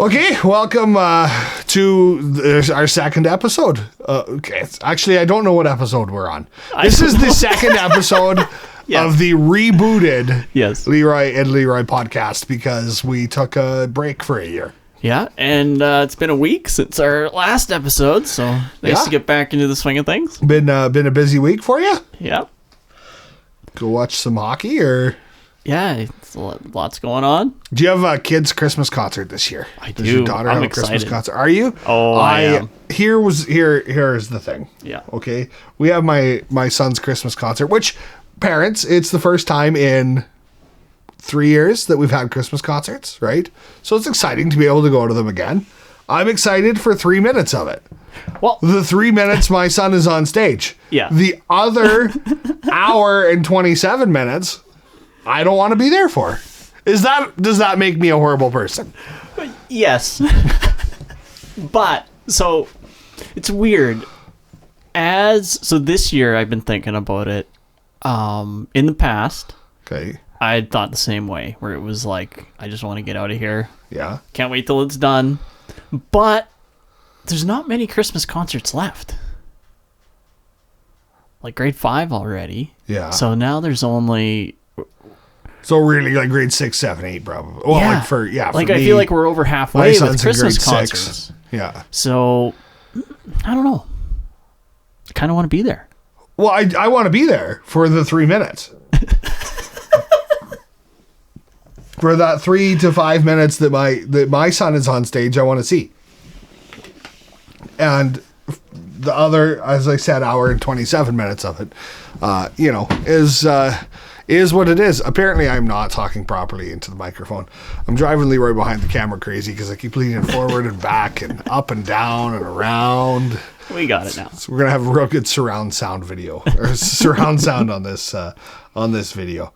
Okay, welcome to our second episode. Okay, actually, I don't know what episode we're on. This is the second episode of the rebooted Leroy and Leroy podcast because we took a break for a year. Yeah, and it's been a week since our last episode, so nice to get back into the swing of things. Been a busy week for you? Yeah. Go watch some hockey or... Yeah, it's lots going on. Do you have a kid's Christmas concert this year? I do. Does your daughter have a excited. Christmas concert? Are you? Oh, I am. Here's the thing. Yeah. Okay. We have my son's Christmas concert, which parents, it's the first time in 3 years that we've had Christmas concerts, right? So it's exciting to be able to go to them again. I'm excited for 3 minutes of it. Well, the 3 minutes my son is on stage. Yeah. The other hour and 27 minutes, I don't want to be there for. Does that make me a horrible person? Yes. But so it's weird. So this year I've been thinking about it. In the past, okay, I had thought the same way, where it was like, I just want to get out of here. Yeah. Can't wait till it's done. But there's not many Christmas concerts left. Like grade 5 already. Yeah. So now there's only... So really, like grade 6, 7, 8, probably. Well, yeah. for I me, feel like we're over halfway with Christmas concerts. 6. Yeah. So, I don't know. I kind of want to be there. Well, I want to be there for the 3 minutes. For that 3 to 5 minutes that my son is on stage, I want to see. And the other, as I said, hour and 27 minutes of it, is what it is. Apparently, I'm not talking properly into the microphone. I'm driving Leroy behind the camera crazy because I keep leaning forward and back and up and down and around. We got it now. So we're gonna have a real good surround sound video or surround sound on this video.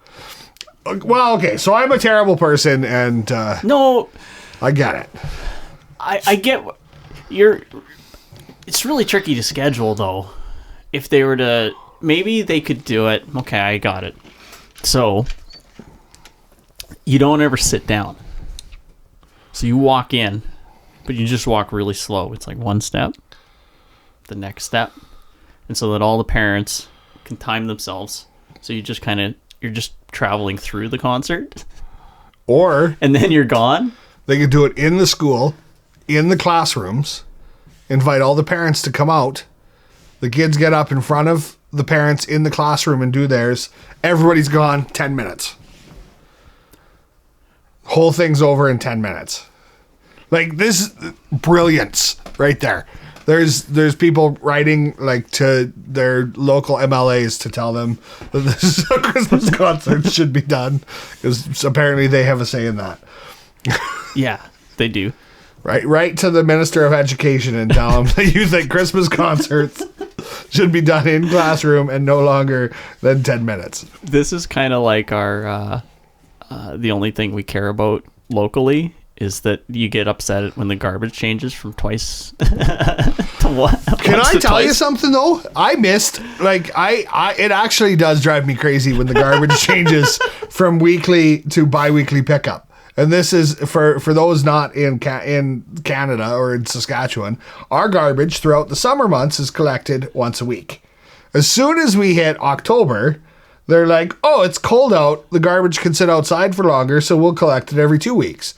Well, okay. So I'm a terrible person, and no, I get it. I get what you're. It's really tricky to schedule, though. If they were to, maybe they could do it. Okay, I got it. So, you don't ever sit down. So you walk in, but you just walk really slow. It's like one step, the next step, and so that all the parents can time themselves. So you just you're just traveling through the concert. Or... And then you're gone. They could do it in the school, in the classrooms, invite all the parents to come out. The kids get up in front of the parents in the classroom and do theirs. Everybody's gone 10 minutes. Whole thing's over in 10 minutes. Like, this brilliance right there. There's people writing like to their local MLAs to tell them that this is a Christmas concert should be done, because apparently they have a say in that. Yeah, they do. Right to the Minister of Education and tell him that you think Christmas concerts should be done in classroom and no longer than 10 minutes. This is kind of like our the only thing we care about locally is that you get upset when the garbage changes from twice to what? Can I tell you something though? I missed, like, it actually does drive me crazy when the garbage changes from weekly to bi-weekly pickup. And this is for those not in Canada or in Saskatchewan. Our garbage throughout the summer months is collected once a week. As soon as we hit October, they're like, oh, it's cold out. The garbage can sit outside for longer, so we'll collect it every 2 weeks.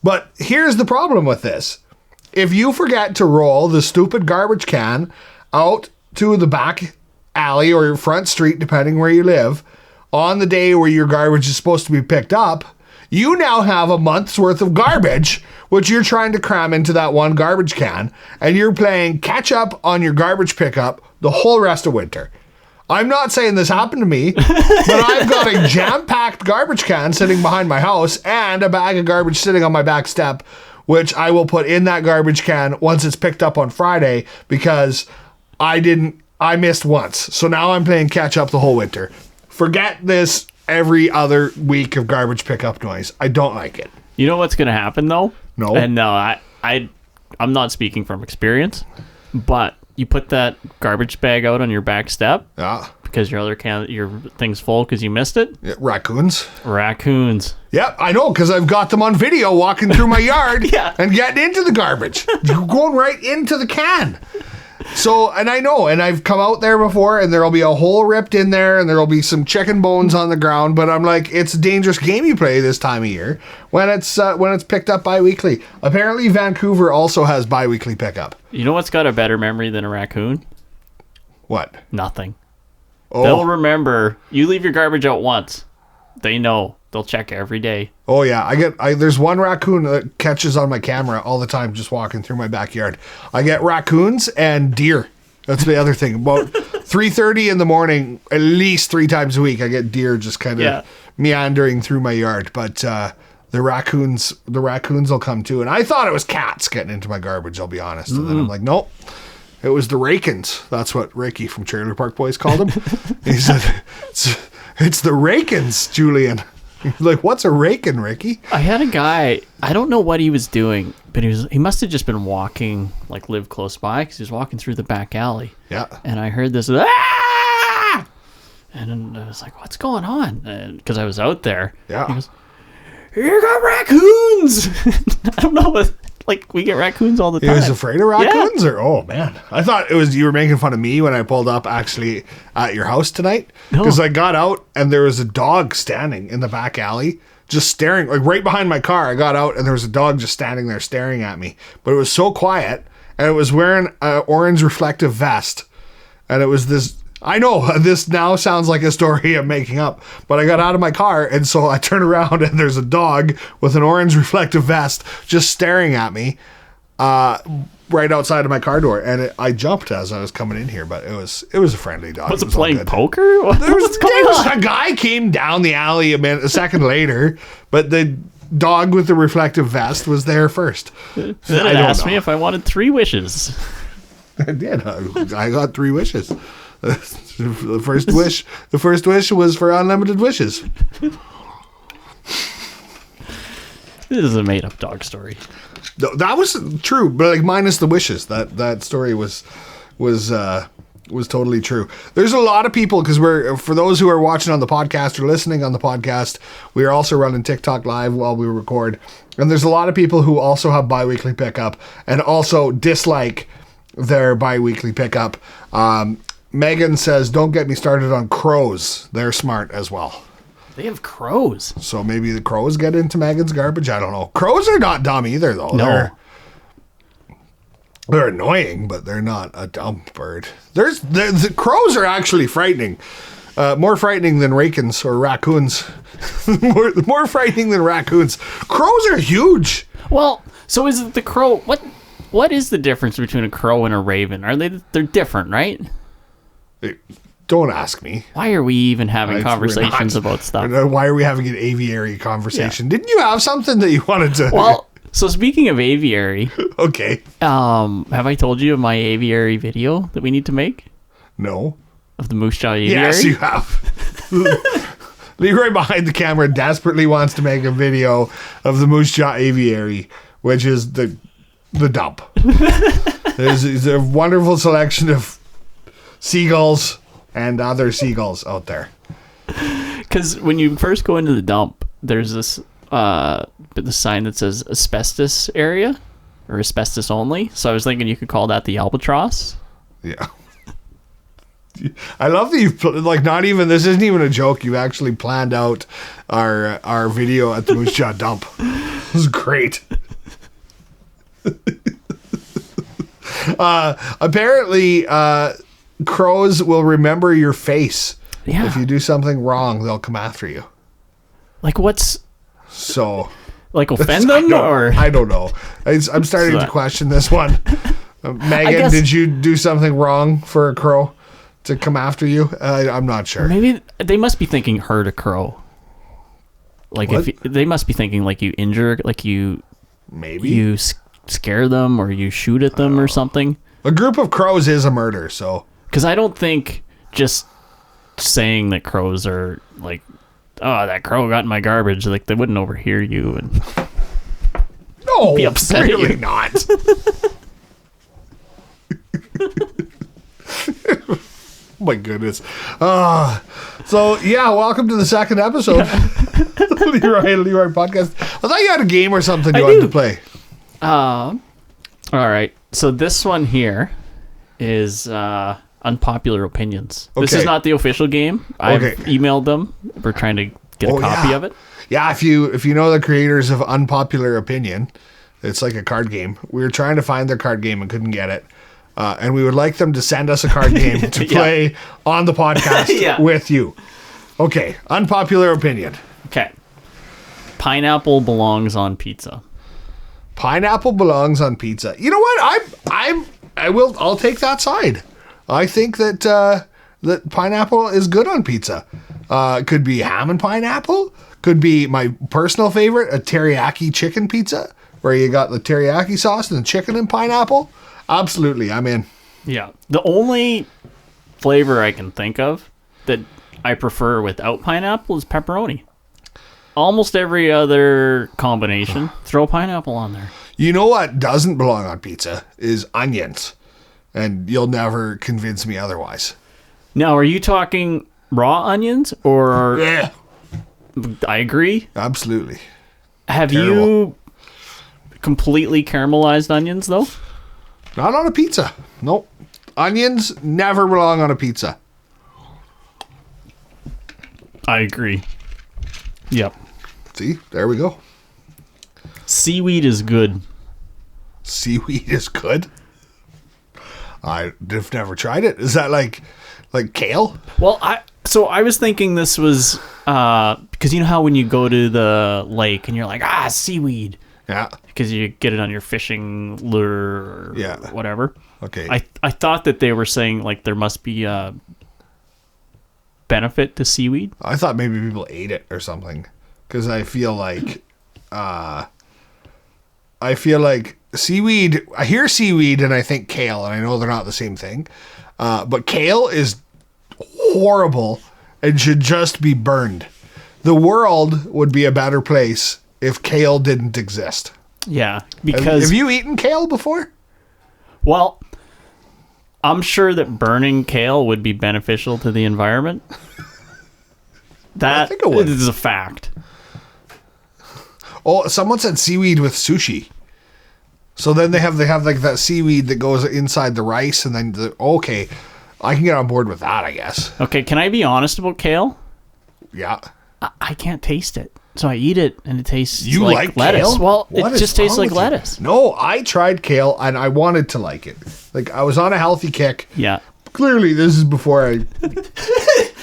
But here's the problem with this. If you forget to roll the stupid garbage can out to the back alley or your front street, depending where you live, on the day where your garbage is supposed to be picked up, you now have a month's worth of garbage, which you're trying to cram into that one garbage can, and you're playing catch up on your garbage pickup the whole rest of winter. I'm not saying this happened to me, but I've got a jam-packed garbage can sitting behind my house and a bag of garbage sitting on my back step, which I will put in that garbage can once it's picked up on Friday because I missed once. So now I'm playing catch up the whole winter. Forget this every other week of garbage pickup noise. I don't like it. You know what's going to happen though? No. And no, I'm not speaking from experience, but you put that garbage bag out on your back step. Yeah. because your thing's full because you missed it? Yeah, raccoons. Raccoons. Yep, I know, because I've got them on video walking through my yard Yeah. and getting into the garbage. Going right into the can. So, and I know, and I've come out there before, and there'll be a hole ripped in there, and there'll be some chicken bones on the ground, but I'm like, it's a dangerous game you play this time of year when it's picked up bi-weekly. Apparently, Vancouver also has bi-weekly pickup. You know what's got a better memory than a raccoon? What? Nothing. Oh. They'll remember. You leave your garbage out once. They know. They'll check every day. Oh yeah, there's one raccoon that catches on my camera all the time just walking through my backyard. I get raccoons and deer. That's the other thing. About 3:30 in the morning, at least 3 times a week, I get deer just kind of meandering through my yard. But the raccoons will come too. And I thought it was cats getting into my garbage, I'll be honest. And then I'm like, nope. It was the rakins. That's what Ricky from Trailer Park Boys called him. He said, it's the rakins, Julian. Like, what's a rakin, Ricky? I had a guy, I don't know what he was doing, but he must have just been walking, like live close by, because he was walking through the back alley. Yeah. And I heard this, ah! And I was like, what's going on? Because I was out there. Yeah. He goes, you got raccoons! I don't know, but like, we get raccoons all the time. He was afraid of raccoons? Or oh, man. I thought you were making fun of me when I pulled up actually at your house tonight. Because I got out and there was a dog standing in the back alley just staring, like right behind my car. I got out and there was a dog just standing there staring at me. But it was so quiet, and it was wearing an orange reflective vest. And it was this... I know this now sounds like a story I'm making up, but I got out of my car, and so I turn around and there's a dog with an orange reflective vest just staring at me right outside of my car door, and I jumped as I was coming in here, but it was a friendly dog. Was it playing poker? What's going on? A guy came down the alley a second later, but the dog with the reflective vest was there first. Then it asked me if I wanted 3 wishes. I did. I got 3 wishes. The first wish was for unlimited wishes. This is a made-up dog story. No, that was true, but like minus the wishes. That story was totally true. There's a lot of people, because for those who are watching on the podcast or listening on the podcast, we are also running TikTok live while we record, and there's a lot of people who also have bi-weekly pickup and also dislike their bi-weekly pickup. Megan says, don't get me started on crows. They're smart as well. They have crows. So maybe the crows get into Megan's garbage? I don't know. Crows are not dumb either, though. No. They're annoying, but they're not a dumb bird. The crows are actually frightening. More frightening than rakins or raccoons. more frightening than raccoons. Crows are huge. Well, so is it the crow... What is the difference between a crow and a raven? They're different, right? Don't ask me. Why are we even having conversations about stuff? Why are we having an aviary conversation? Yeah. Didn't you have something that you wanted to... Well, so speaking of aviary... Okay. Have I told you of my aviary video that we need to make? No. Of the Moose Jaw aviary? Yes, you have. Leroy behind the camera desperately wants to make a video of the Moose Jaw aviary, which is the dump. There's a wonderful selection of seagulls and other seagulls out there. Because when you first go into the dump, there's this the sign that says asbestos area or asbestos only. So I was thinking you could call that the albatross. Yeah. I love that you've not even, this isn't even a joke. You've actually planned out our video at the Moose Jaw dump. This is great. Apparently, crows will remember your face. Yeah. If you do something wrong, they'll come after you. Like what's... So... Like offend them? I don't know. I'm starting to question this one. Megan, did you do something wrong for a crow to come after you? I'm not sure. Maybe they must be thinking hurt a crow. Like they must be thinking like you injure, like you... Maybe. You scare them or you shoot at them or something. A group of crows is a murder, so... Because I don't think just saying that crows are like, oh, that crow got in my garbage, like they wouldn't overhear you and no, be upset really at you. Not. my goodness. So yeah, welcome to the second episode of the Leroy and Leroy podcast. I thought you had a game or something you wanted to play. All right. So this one here is Unpopular Opinions. This Okay. is not the official game. I've emailed them. We're trying to get a copy of it. Yeah, if you know the creators of Unpopular Opinion, it's like a card game. We were trying to find their card game and couldn't get it. And we would like them to send us a card game to play on the podcast with you. Okay, Unpopular Opinion. Okay. Pineapple belongs on pizza. Pineapple belongs on pizza. You know what? I'll take that side. I think that that pineapple is good on pizza. Could be ham and pineapple. Could be my personal favorite, a teriyaki chicken pizza, where you got the teriyaki sauce and the chicken and pineapple. Absolutely, I'm in. Yeah. The only flavor I can think of that I prefer without pineapple is pepperoni. Almost every other combination, throw pineapple on there. You know what doesn't belong on pizza is onions. And you'll never convince me otherwise. Now, are you talking raw onions or... Yeah. I agree. Absolutely. Have Terrible. you completely caramelized onions, though? Not on a pizza. Nope. Onions never belong on a pizza. I agree. Yep. See? There we go. Seaweed is good. Seaweed is good? I've never tried it. Is that like kale? Well, I was thinking this was because you know how when you go to the lake and you're like, seaweed. Yeah. Because you get it on your fishing lure or whatever. Okay. I thought that they were saying like there must be a benefit to seaweed. I thought maybe people ate it or something. Because I feel like seaweed, I hear seaweed and I think kale, and I know they're not the same thing. But kale is horrible and should just be burned. The world would be a better place if kale didn't exist. Yeah, because... Have you eaten kale before? Well, I'm sure that burning kale would be beneficial to the environment. That I think it would. is a fact. Oh, someone said seaweed with sushi. So then they have like that seaweed that goes inside the rice, and then okay, I can get on board with that, I guess. Okay, can I be honest about kale? Yeah. I can't taste it, so I eat it, and it tastes You like lettuce. Kale? Well, What it is just tastes wrong like with you? lettuce. No, I tried kale and I wanted to like it. Like I was on a healthy kick. Yeah. Clearly, this is before I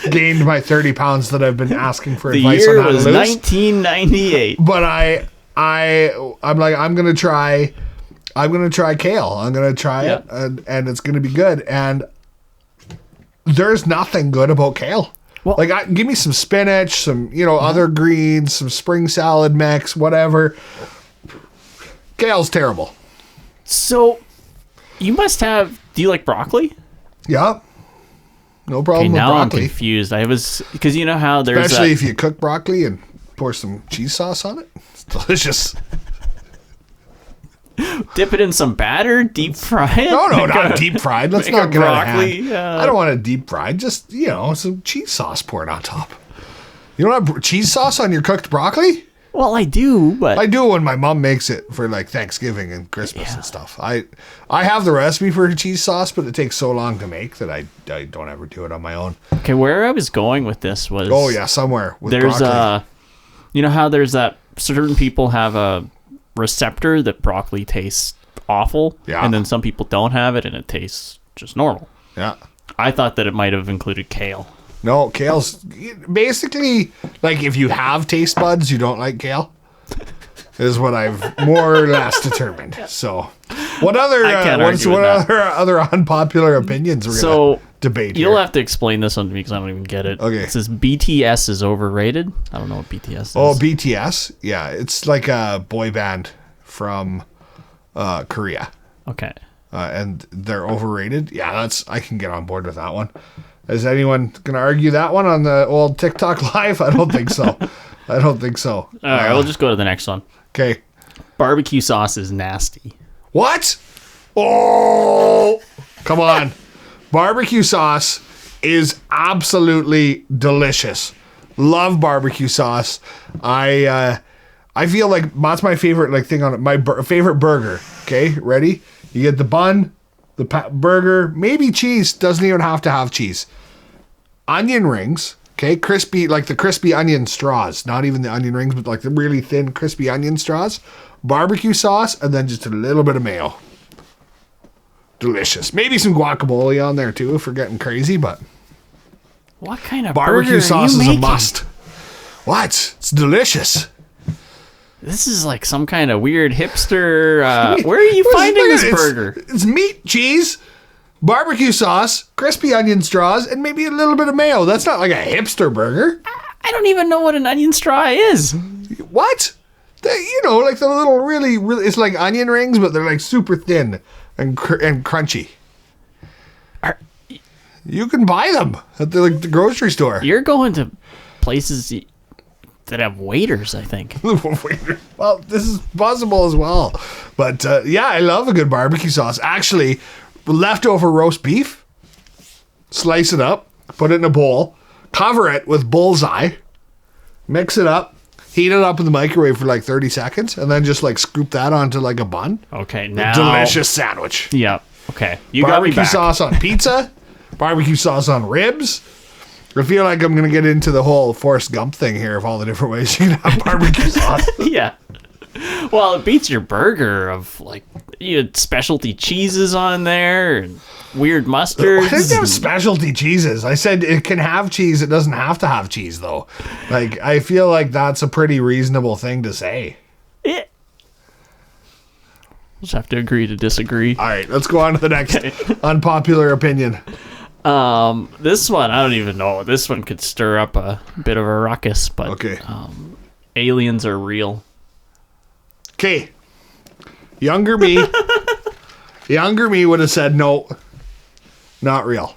gained my 30 pounds that I've been asking for The advice on year how to was lose. 1998. But I'm like, I'm gonna try kale. I'm gonna try it, and it's gonna be good. And there's nothing good about kale. Well, Give me some spinach, some other greens, some spring salad mix, whatever. Kale's terrible. So, you must have. Do you like broccoli? Yeah, no Okay, problem with now I'm broccoli. confused. I was because you know how there's Especially if you cook broccoli and pour some cheese sauce on it. It's delicious. dip it in some batter, deep fry it. No, not deep fried. Let's make not a get out of broccoli, hand. I don't want it deep fried. Just some cheese sauce poured on top. You don't have cheese sauce on your cooked broccoli? Well, I do, but I do when my mom makes it for like Thanksgiving and Christmas and stuff. I have the recipe for cheese sauce, but it takes so long to make that I don't ever do it on my own. okay. Where I was going with this was Somewhere with there's broccoli. you know how there's that certain people have a receptor that broccoli tastes awful, Yeah. and then some people don't have it and it tastes just normal. Yeah. I thought that it might have included kale. No, kale's basically like if you have taste buds, you don't like kale. Is what I've more or less determined. So, what other other unpopular opinions we're gonna debate You'll here? have to explain this one to me because I don't even get it. Okay. It says BTS is overrated. I don't know what BTS is. Oh, BTS. Yeah, it's like a boy band from Korea. Okay. And they're overrated. Yeah, I can get on board with that one. Is anyone going to argue that one on the old TikTok live? I don't think so. I don't think so. All right, we'll just go to the next one. Okay. Barbecue sauce is nasty. What? Oh, come on. Barbecue sauce is absolutely delicious. Love barbecue sauce. I feel like that's my favorite thing on it. My favorite burger. Okay, ready? You get the bun, the burger, maybe cheese. Doesn't even have to have cheese. Onion rings. Okay, crispy, like the crispy onion straws. Not even the onion rings, but like the really thin crispy onion straws. Barbecue sauce, and then just a little bit of mayo. Delicious. Maybe some guacamole on there too if we're getting crazy, but What kind of barbecue burger sauce are you is making? a must. What? It's delicious. This is like some kind of weird hipster. Where are you finding this burger? It's meat, cheese, barbecue sauce, crispy onion straws, and maybe a little bit of mayo. That's not like a hipster burger. I don't even know what an onion straw is. What? Like the little really, it's like onion rings, but they're like super thin and crunchy. You can buy them at the grocery store. You're going to places that have waiters, I think. Well, this is possible as well. But yeah, I love a good barbecue sauce. Actually, leftover roast beef, slice it up, put it in a bowl, cover it with bullseye, mix it up, heat it up in the microwave for like 30 seconds, and then just like scoop that onto like a bun. Okay, now Delicious sandwich. Yeah. Okay. You got me Barbecue back. sauce on pizza, barbecue sauce on ribs. I feel like I'm going to get into the whole Forrest Gump thing here of all the different ways you can have barbecue sauce. Yeah. Well, it beats your burger of like you had specialty cheeses on there and weird mustards. I think they have specialty cheeses. I said it can have cheese. It doesn't have to have cheese, though. Like, I feel like that's a pretty reasonable thing to say. Yeah. Just have to agree to disagree. All right, let's go on to the next unpopular opinion. This one, I don't even know. This one could stir up a bit of a ruckus, but Okay. Aliens are real. Okay. Younger me would have said no, not real.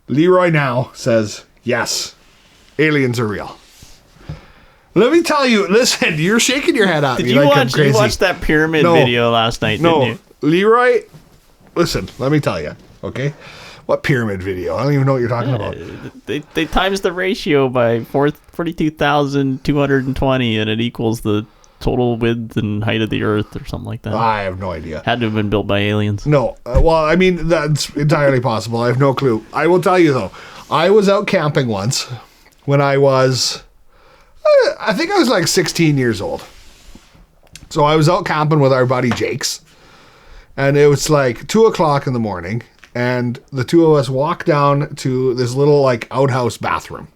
Leroy now says yes, aliens are real. Let me tell you, listen, you're shaking your head at me like I'm crazy. You watched that pyramid video last night, didn't you? Leroy, listen, let me tell you, okay? What pyramid video? I don't even know what you're talking about. They times the ratio by 42,220 and it equals the total width and height of the earth or something like that. I have no idea. Had to have been built by aliens. No. Well, I mean, that's entirely possible. I have no clue. I will tell you, though. I was out camping once when I was, I think I was like 16 years old. So I was out camping with our buddy Jake's. And it was like 2 o'clock in the morning. And the two of us walked down to this little like outhouse bathroom.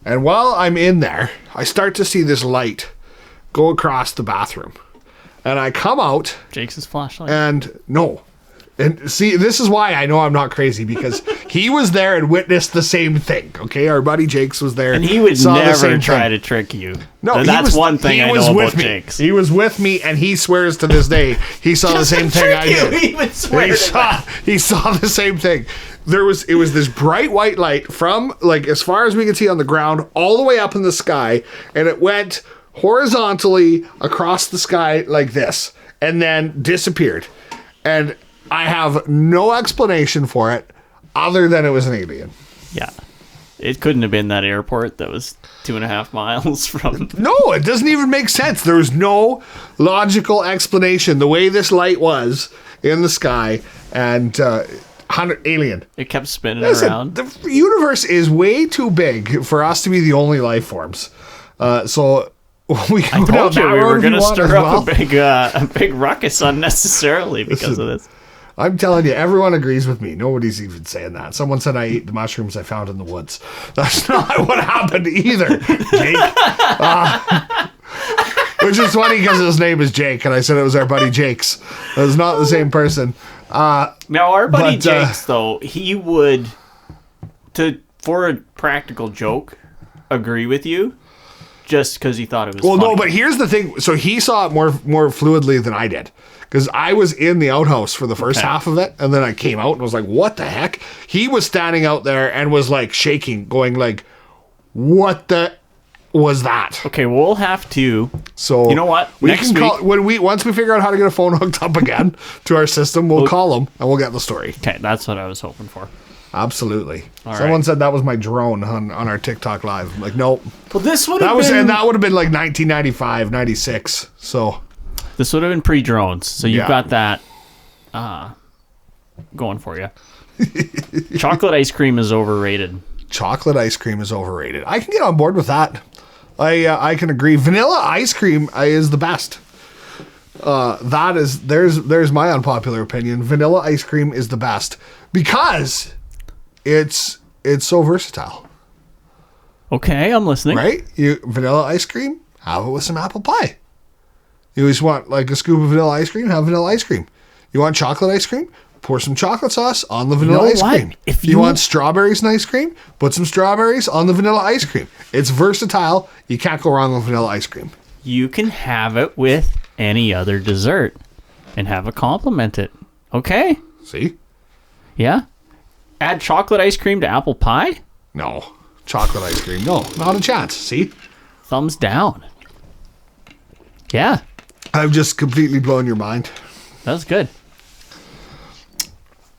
And while I'm in there, I start to see this light go across the bathroom. And I come out. Jake's flashlight. And no. And see, this is why I know I'm not crazy, because he was there and witnessed the same thing. Okay, our buddy Jake's was there. And he would never try to trick you. No, that's one thing I know about Jake's. He was with me, and he swears to this day he saw the same thing I did. He would swear He saw the same thing. It was this bright white light from like as far as we could see on the ground all the way up in the sky, and it went horizontally across the sky like this, and then disappeared. And I have no explanation for it other than it was an alien. Yeah. It couldn't have been that airport that was 2.5 miles from... No, it doesn't even make sense. There was no logical explanation. The way this light was in the sky and alien. It kept spinning around. The universe is way too big for us to be the only life forms. So... I told you we were going to stir up a big ruckus unnecessarily because of this. I'm telling you, everyone agrees with me. Nobody's even saying that. Someone said I ate the mushrooms I found in the woods. That's not what happened either, Jake. Which is funny because his name is Jake, and I said it was our buddy Jake's. It was not the same person. Now, our buddy Jake's, though, he would, for a practical joke, agree with you. Just because he thought it was funny. No, but here's the thing. So he saw it more fluidly than I did. Because I was in the outhouse for the first half of it, and then I came out and was like, what the heck? He was standing out there and was like shaking, going like, what the was that. Okay, we'll have to. So you know what? We Next can call week, once we figure out how to get a phone hooked up again to our system, we'll call them and we'll get the story. Okay, that's what I was hoping for. Absolutely. All Someone right. said that was my drone on our TikTok live. I'm like, nope. Well, this would That have was been and that would have been like 1995, 96. So this would have been pre-drones. So you've Yeah. got that going for you. Chocolate ice cream is overrated. chocolate ice cream is overrated. I can get on board with that. I can agree. Vanilla ice cream is the best. That is there's my unpopular opinion. Vanilla ice cream is the best because it's so versatile. Okay, I'm listening. Right? Vanilla ice cream, have it with some apple pie. You just want like a scoop of vanilla ice cream, have vanilla ice cream. You want chocolate ice cream? Pour some chocolate sauce on the vanilla ice cream. If you want strawberries and ice cream, put some strawberries on the vanilla ice cream. It's versatile. You can't go wrong with vanilla ice cream. You can have it with any other dessert and have it complement it. Okay? See? Yeah? Add chocolate ice cream to apple pie? No. Chocolate ice cream. No, not a chance. See? Thumbs down. Yeah, I've just completely blown your mind. that was good.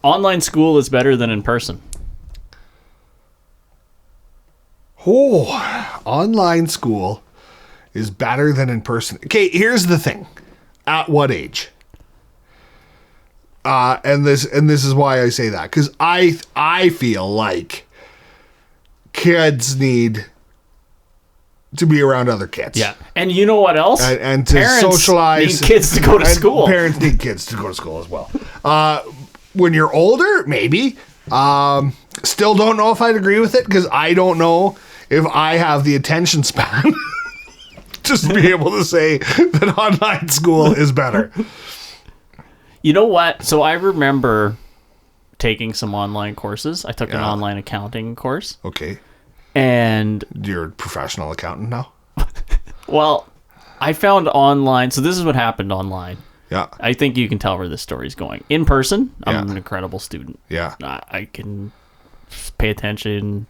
Online school is better than in person. Oh, online school is better than in person. Okay, here's the thing. At what age? And this is why I say that, because I feel like kids need to be around other kids. Yeah. And you know what else? And to Parents socialize. need kids to go to and school. Parents need kids to go to school as well. When you're older, maybe. Still don't know if I'd agree with it because I don't know if I have the attention span just to be able to say that online school is better. You know what? So I remember taking some online courses. I took an online accounting course. Okay. And You're a professional accountant now? well, I found online. So this is what happened online. Yeah. I think you can tell where this story's going. In person, I'm Yeah. an incredible student. Yeah. I can pay attention,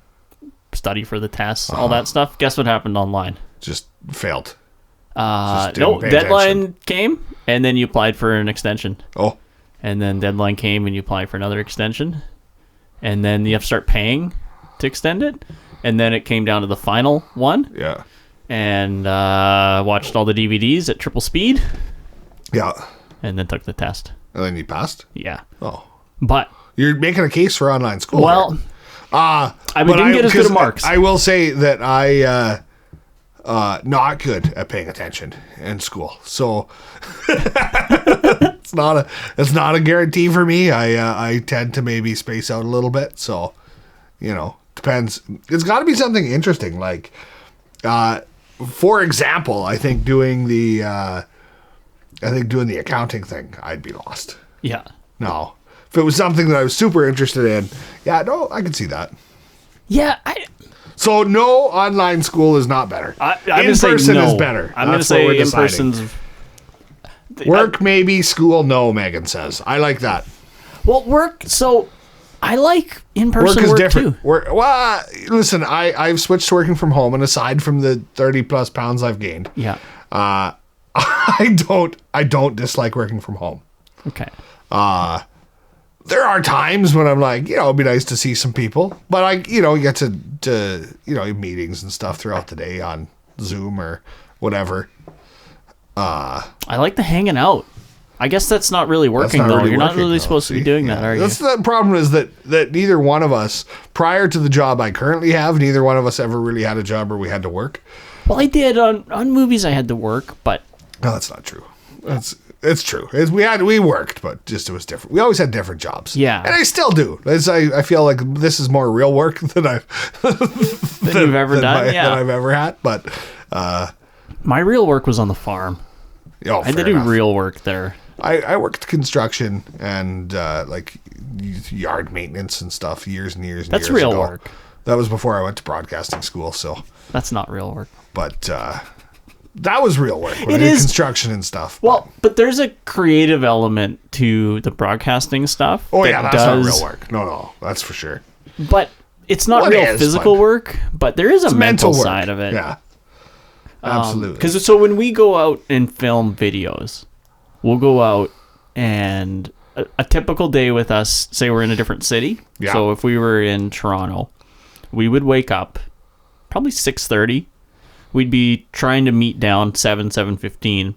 study for the tests, all that stuff. Guess what happened online? Just failed. No, didn't pay deadline attention. came, and then you applied for an extension. Oh. And then deadline came, and you applied for another extension. And then you have to start paying to extend it. And then it came down to the final one. Yeah. And watched all the DVDs at triple speed. Yeah. And then took the test. And then you passed? Yeah. Oh. But You're making a case for online school. well, right? I But didn't get as good 'cause marks. I will say that I not good at paying attention in school. So it's not a guarantee for me. I tend to maybe space out a little bit. So, depends. It's got to be something interesting. Like, for example, I think doing the accounting thing, I'd be lost. yeah. No. If it was something that I was super interested in, I could see that. Yeah, So no, online school is not better. I'm in gonna say person no. is better. I'm going to That's what say we're in deciding. person's. Work maybe, school no. Megan says. I like that. Well, work. So I like in-person Work is work different. too. Listen, I've switched to working from home, and aside from the 30 plus pounds I've gained, Yeah. I don't dislike working from home. Okay. There are times when I'm like, it'd be nice to see some people, but you get to meetings and stuff throughout the day on Zoom or whatever. I like the hanging out. I guess that's not really working That's not though. really You're not working, really though. supposed to be See? doing Yeah. that, are you? That's the problem is that neither one of us, prior to the job I currently have, neither one of us ever really had a job where we had to work. Well, I did on movies. I had to work, but No, that's not true. It's true. We worked, but just it was different. We always had different jobs. Yeah. And I still do. I feel like this is more real work than you've ever done. than I've ever had. But my real work was on the farm. I had to do real work there. I worked construction and yard maintenance and stuff years and years and That's years real ago. work. That was before I went to broadcasting school. So, That's not real work. but that was real work. When It I did is. construction and stuff. Well, but there's a creative element to the broadcasting stuff. Oh yeah, that's does, not real work. No, that's for sure. But it's not Well, it real is, physical but work. But there is a mental work. side of it. Yeah. Absolutely. Because so when we go out and film videos, we'll go out and a typical day with us, say we're in a different city. Yeah. So if we were in Toronto, we would wake up probably 6:30. We'd be trying to meet down 7:15.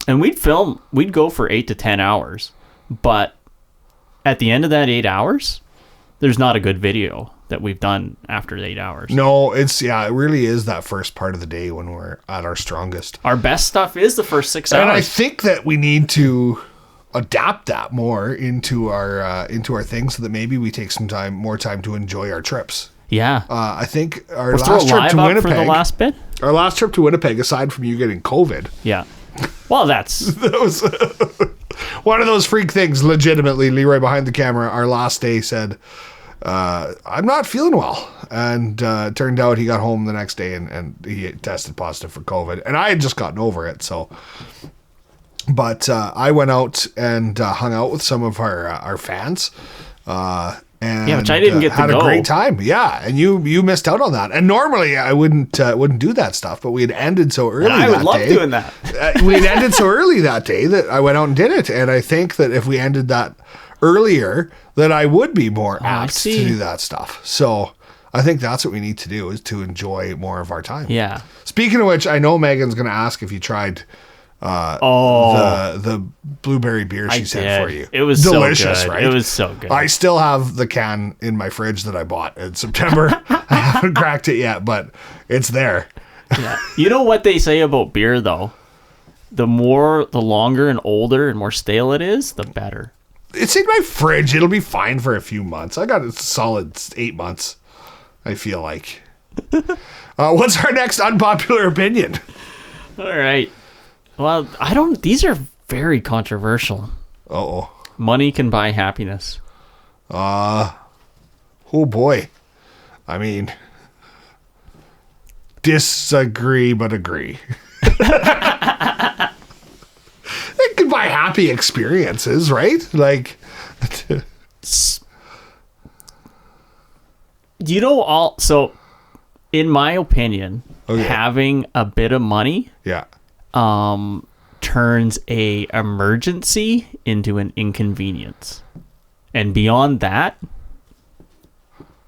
And we'd go for 8 to 10 hours. But at the end of that 8 hours, there's not a good video that we've done after 8 hours. No, it really is that first part of the day when we're at our strongest. Our best stuff is the first 6 hours. And I think that we need to adapt that more into our things so that maybe we take more time to enjoy our trips. Yeah. I think our We'll throw last trip live to up Winnipeg. for the last bit. Our last trip to Winnipeg, aside from you getting COVID, Yeah. Well, that's that was one of those freak things. Legitimately, Leroy behind the camera, our last day said, I'm not feeling well. And it turned out he got home the next day and he tested positive for COVID. And I had just gotten over it. But I went out and hung out with some of our fans. And which I didn't get to had go. a great time. Yeah, and you missed out on that. And normally I wouldn't do that stuff, but we had ended so early. I would love day. doing that. We had ended so early that day that I went out and did it. And I think that if we ended that earlier, that I would be more apt to do that stuff. So I think that's what we need to do, is to enjoy more of our time. Yeah. Speaking of which, I know Megan's going to ask if you tried the blueberry beer she sent for you. It was delicious, so good. right? It was so good. I still have the can in my fridge that I bought in September. I haven't cracked it yet, but it's there. Yeah. You know what they say about beer, though? The longer and older and more stale it is, the better. It's in my fridge. It'll be fine for a few months. I got a solid 8 months, I feel like. What's our next unpopular opinion? All right. Well, these are very controversial. Uh-oh. Money can buy happiness. Oh boy. I mean, disagree but agree. It can buy happy experiences, right? Like, so in my opinion, having a bit of money yeah. turns a emergency into an inconvenience. And beyond that,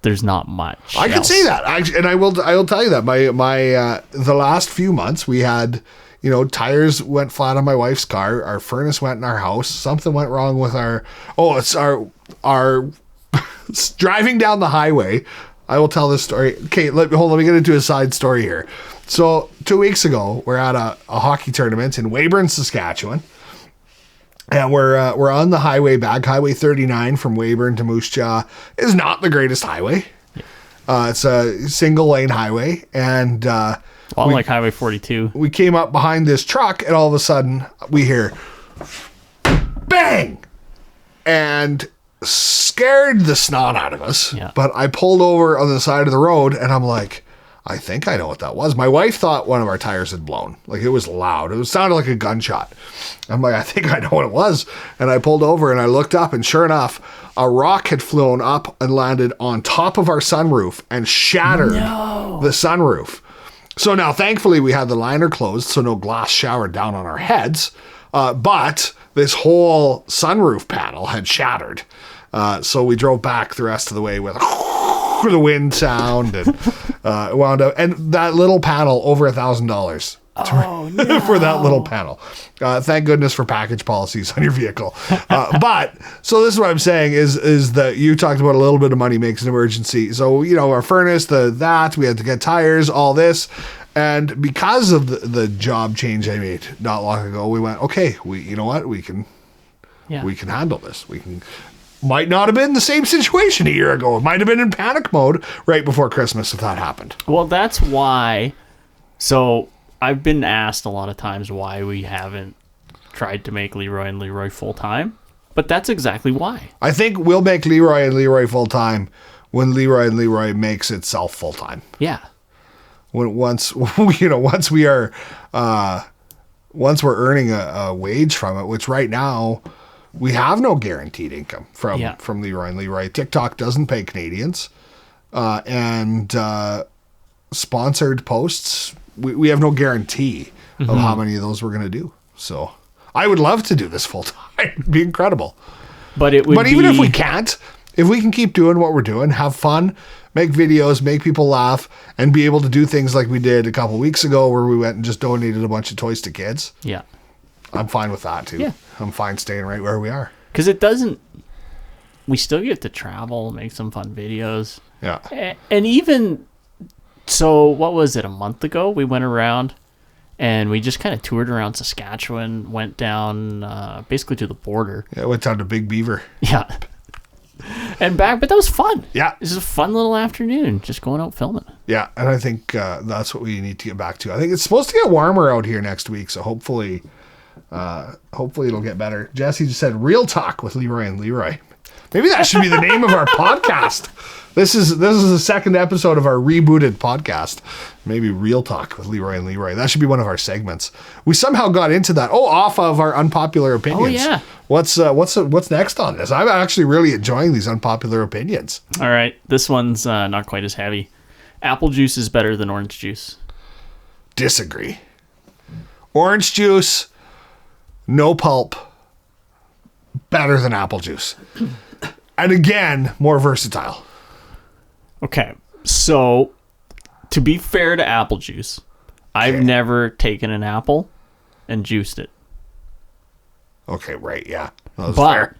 there's not much. I can see that. I will tell you that my the last few months we had, tires went flat on my wife's car, our furnace went in our house, something went wrong with our driving down the highway. I will tell this story. Okay, let me get into a side story here. So 2 weeks ago, we're at a hockey tournament in Weyburn, Saskatchewan. And we're on the highway back, Highway 39 from Weyburn to Moose Jaw is not the greatest highway. It's a single lane highway. And like Highway 42. We came up behind this truck and all of a sudden we hear bang! And scared the snot out of us. Yeah. But I pulled over on the side of the road and I'm like, I think I know what that was. My wife thought one of our tires had blown. Like, it was loud. It sounded like a gunshot. I'm like, I think I know what it was. And I pulled over and I looked up and sure enough, a rock had flown up and landed on top of our sunroof and shattered the sunroof. So now, thankfully, we had the liner closed, so no glass showered down on our heads. But this whole sunroof panel had shattered. So we drove back the rest of the way with the wind sound and wound up. And that little panel, over $1,000. Oh, no. For that little panel. Thank goodness for package policies on your vehicle. But so this is what I'm saying is that you talked about a little bit of money makes an emergency. So, our furnace, we had to get tires, all this. And because of the job change I made not long ago, we went, okay, you know what? We can handle this. Might not have been the same situation a year ago. It might have been in panic mode right before Christmas if that happened. Well, that's why. So I've been asked a lot of times why we haven't tried to make Leroy and Leroy full time, but that's exactly why. I think we'll make Leroy and Leroy full time when Leroy and Leroy makes itself full time. Yeah. Once we are, once we're earning a wage from it, which right now we have no guaranteed income from Leroy and Leroy. TikTok doesn't pay Canadians, and sponsored posts, we have no guarantee of how many of those we're going to do. So I would love to do this full time. It'd be incredible. But it would But even if we can't, if we can keep doing what we're doing, have fun, make videos, make people laugh, and be able to do things like we did a couple weeks ago where we went and just donated a bunch of toys to kids. Yeah. I'm fine with that too. Yeah. I'm fine staying right where we are. Because it doesn't... We still get to travel, make some fun videos. Yeah. And even... So, what was it, a month ago? We went around and we just kind of toured around Saskatchewan, went down basically to the border. Yeah, went down to Big Beaver. Yeah. And back, but that was fun. Yeah. This is a fun little afternoon, just going out filming. Yeah, and I think that's what we need to get back to. I think it's supposed to get warmer out here next week, so hopefully it'll get better. Jesse just said, Real Talk with Leroy and Leroy. Maybe that should be the name of our podcast. This is the second episode of our rebooted podcast. Maybe Real Talk with Leroy and Leroy. That should be one of our segments. We somehow got into that. Oh, off of our unpopular opinions. Oh, yeah. What's next on this? I'm actually really enjoying these unpopular opinions. All right, this one's not quite as heavy. Apple juice is better than orange juice. Disagree. Orange juice, no pulp, better than apple juice. And again, more versatile. Okay, so to be fair to apple juice, I've never taken an apple and juiced it. Okay, right, yeah. That was But fair.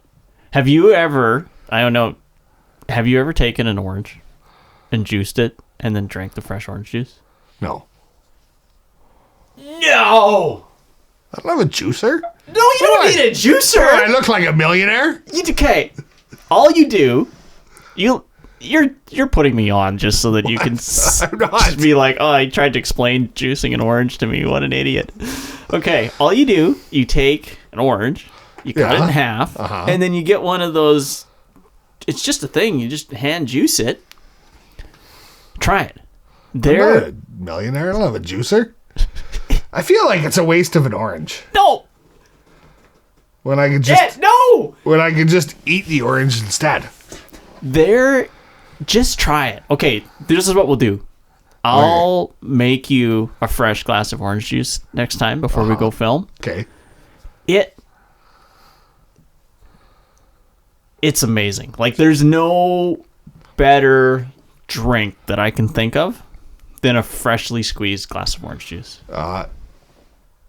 have you ever, I don't know, have you ever taken an orange and juiced it and then drank the fresh orange juice? No. No! I don't have a juicer. No, you don't need a juicer! I look like a millionaire. Okay, all you do, you're putting me on just so that you can I'm not. just be like, oh, I tried to explain juicing an orange to me. What an idiot. Okay, all you do, you take an orange, you cut it in half, and then you get one of those, it's just a thing, you just hand juice it. Try it. I'm not a millionaire. I don't have a juicer. I feel like it's a waste of an orange. No! When I could just No! when I could just eat the orange instead. Just try it. Okay, this is what we'll do. I'll make you a fresh glass of orange juice next time before we go film. Okay. It's amazing. Like, there's no better drink that I can think of than a freshly squeezed glass of orange juice.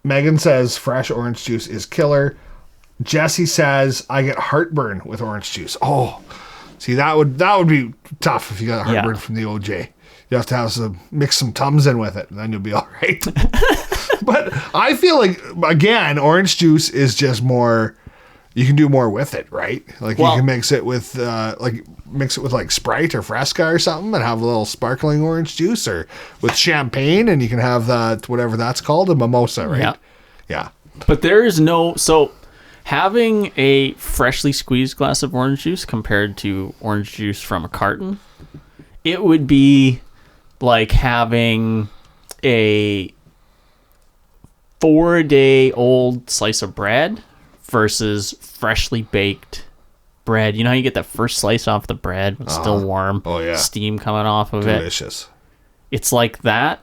Megan says fresh orange juice is killer. Jesse says I get heartburn with orange juice. Oh, see, that would be tough if you got heartburn from the OJ. You have to mix some Tums in with it, and then you'll be all right. But I feel like, again, orange juice is just more. You can do more with it, right? Like, you can mix it with like Sprite or Fresca or something, and have a little sparkling orange juice, or with champagne, and you can have that, whatever that's called, a mimosa, right? Yeah. But there is no having a freshly squeezed glass of orange juice compared to orange juice from a carton, it would be like having a 4-day-old slice of bread versus freshly baked bread. You know how you get that first slice off the bread when it's still warm? Oh, yeah. Steam coming off of it. Delicious. It's like that.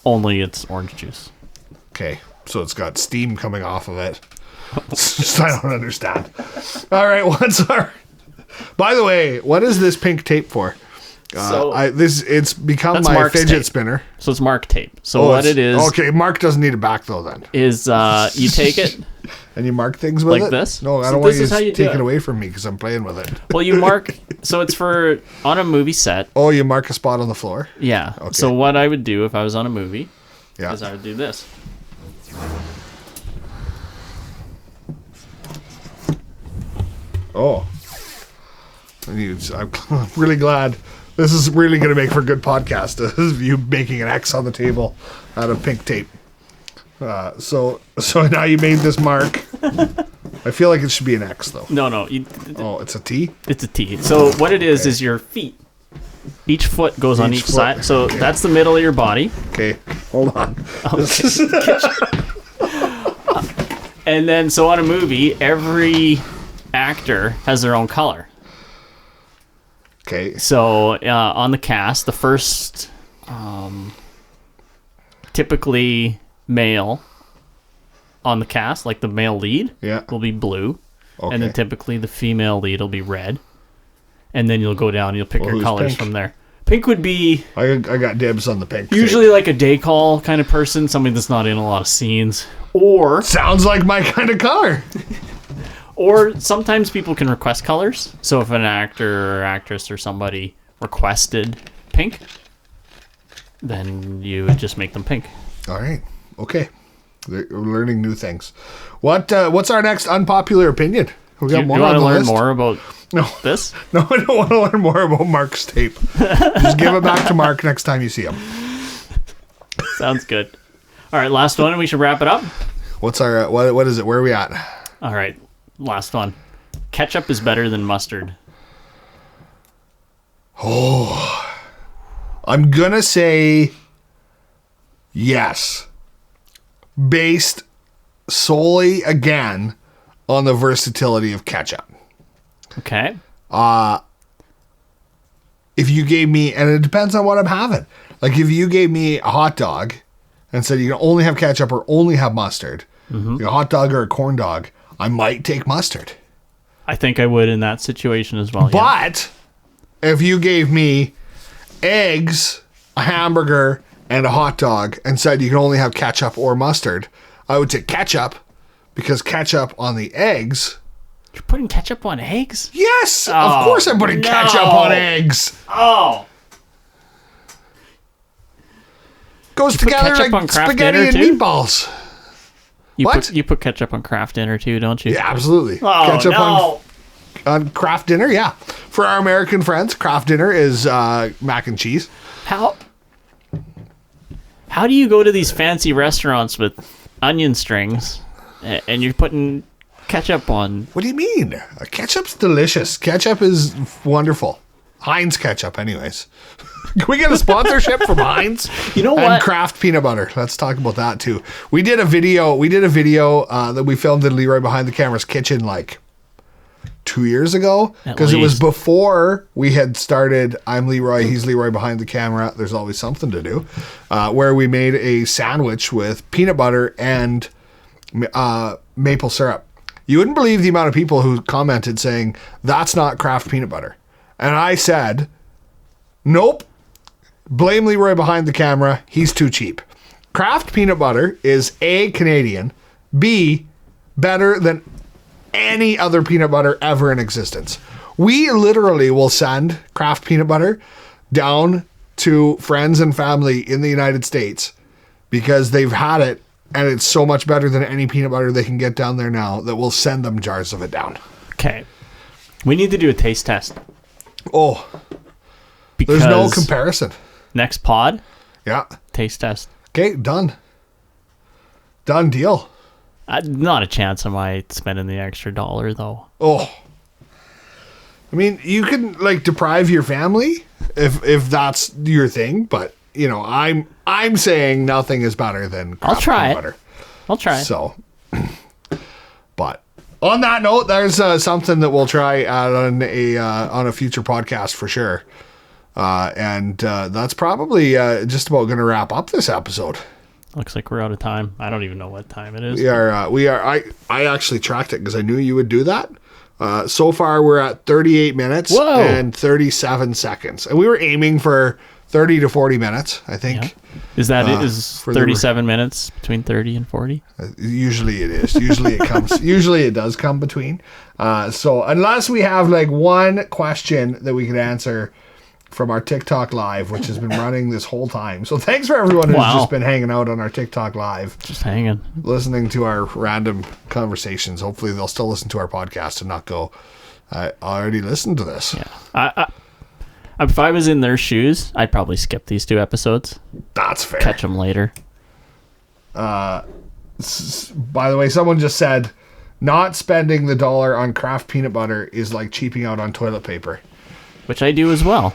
Only it's orange juice. Okay. So it's got steam coming off of it. I don't understand. All right, by the way, what is this pink tape for? It's become my Mark's fidget tape. spinner. So it's Mark tape. So what it is... Okay, Mark doesn't need it back, though, then. Is you take it... And you mark things with it? Like this? No, I So don't want this is how you you to do take it it. away from me because I'm playing with it. Well, you mark... So it's for... On a movie set. Oh, you mark a spot on the floor? Yeah. Okay. So what I would do if I was on a movie Yeah. is I would do this. Oh. I'm really glad. This is really going to make for a good podcast. This is you making an X on the table out of pink tape. So now you made this mark. I feel like it should be an X, though. No. It's a T? It's a T. So what it is your feet. Each foot goes on each foot. side. So that's the middle of your body. Okay, hold on. And then, so on a movie, every actor has their own color. Okay. So on the cast, the first Typically male on the cast, like the male lead will be blue. Okay. And then typically the female lead will be red. And then you'll go down and you'll pick your colors pink? from there. Pink would be... I got dibs on the pink. Usually like a day call kind of person, somebody that's not in a lot of scenes. Or... Sounds like my kind of color. Or sometimes people can request colors. So if an actor or actress or somebody requested pink, then you would just make them pink. All right. Okay. We're learning new things. What's our next unpopular opinion? We got more you on want the to learn list? More about this? No, I don't want to learn more about Mark's tape. Just give it back to Mark next time you see him. Sounds good. All right, last one, and we should wrap it up. What's our what is it? Where are we at? All right, last one. Ketchup is better than mustard. Oh, I'm gonna say yes, based solely again on the versatility of ketchup. Okay. If you gave me, and it depends on what I'm having. Like if you gave me a hot dog and said you can only have ketchup or only have mustard, a hot dog or a corn dog, I might take mustard. I think I would in that situation as well. But if you gave me eggs, a hamburger, and a hot dog and said you can only have ketchup or mustard, I would take ketchup because ketchup on the eggs. You're putting ketchup on eggs? Yes, of course I'm putting ketchup on eggs. Oh. Goes together like spaghetti and meatballs. You put ketchup on Kraft Dinner too, don't you? Yeah, absolutely. Oh, Ketchup on Kraft Dinner, yeah. For our American friends, Kraft Dinner is mac and cheese. How do you go to these fancy restaurants with onion strings and you're putting ketchup on? What do you mean? Ketchup's delicious. Ketchup is wonderful. Heinz ketchup, anyways. Can we get a sponsorship from Heinz? You know what? And Kraft peanut butter. Let's talk about that too. We did a video that we filmed in Leroy Behind the Camera's kitchen like 2 years ago, because it was before we had started I'm Leroy, he's Leroy Behind the Camera, there's always something to do, where we made a sandwich with peanut butter and maple syrup. You wouldn't believe the amount of people who commented saying that's not Kraft peanut butter. And I said, nope, blame Leroy Behind the Camera, he's too cheap. Kraft peanut butter is A, Canadian, B, better than any other peanut butter ever in existence. We literally will send Kraft peanut butter down to friends and family in the United States because they've had it and it's so much better than any peanut butter they can get down there now that we'll send them jars of it down. Okay. We need to do a taste test. Oh, because there's no comparison. Next pod, Yeah. taste test. Okay, done. Done deal. Not a chance am I spending the extra $1 though. Oh. I mean, you can like deprive your family if that's your thing, but you know, I'm saying nothing is better than Kraft I'll try peanut it. butter. I'll try it. So, but on that note, there's something that we'll try on a future podcast for sure. And that's probably just about going to wrap up this episode. Looks like we're out of time. I don't even know what time it is. We are. I actually tracked it because I knew you would do that. So far, we're at 38 minutes and 37 seconds, and we were aiming for 30 to 40 minutes. I think. Yeah. Is that it? Is 37 minutes between 30 and 40? Usually it is. Usually it comes. Usually it does come between. So unless we have like one question that we could answer from our TikTok live, which has been running this whole time. So thanks for everyone who's just been hanging out on our TikTok live. Just hanging. Listening to our random conversations. Hopefully they'll still listen to our podcast and not go, I already listened to this. Yeah. If I was in their shoes, I'd probably skip these 2 episodes. That's fair. Catch them later. By the way, someone just said, not spending the $1 on Kraft peanut butter is like cheaping out on toilet paper. Which I do as well.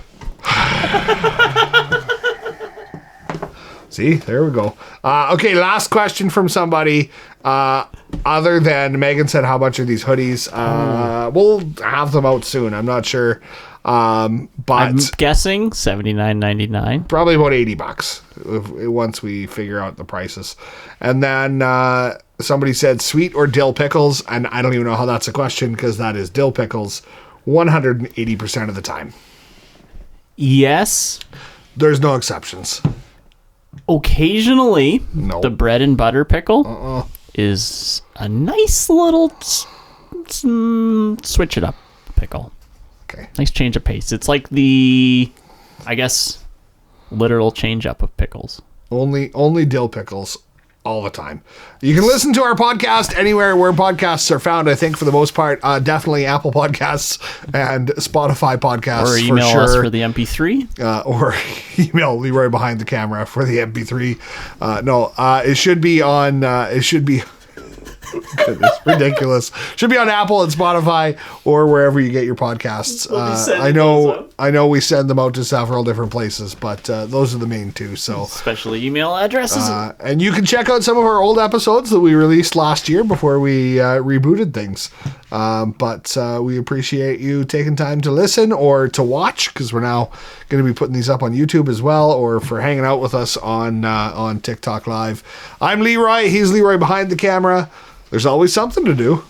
See, there we go. Okay, last question from somebody. Other than Megan said, how much are these hoodies? We'll have them out soon. I'm not sure I'm But guessing $79.99. probably about $80 once we figure out the prices. And then somebody said sweet or dill pickles, and I don't even know how that's a question because that is dill pickles 180% of the time. Yes. There's no exceptions. Occasionally, No. the bread and butter pickle is a nice little switch it up pickle. Okay. Nice change of pace. It's like the, I guess, literal change up of pickles. Only dill pickles all the time. You can listen to our podcast anywhere where podcasts are found, I think, for the most part. Definitely Apple Podcasts and Spotify podcasts. Or email for sure. us for the MP3. Or email Leroy behind the camera for the MP3. It should be on. It should be. Goodness, ridiculous. Should be on Apple and Spotify or wherever you get your podcasts. I know we send them out to several different places, but those are the main two. So, especially email addresses. and you can check out some of our old episodes that we released last year before we rebooted things. But we appreciate you taking time to listen or to watch, because we're now going to be putting these up on YouTube as well, or for hanging out with us on TikTok Live. I'm Leroy. He's Leroy behind the camera. There's always something to do.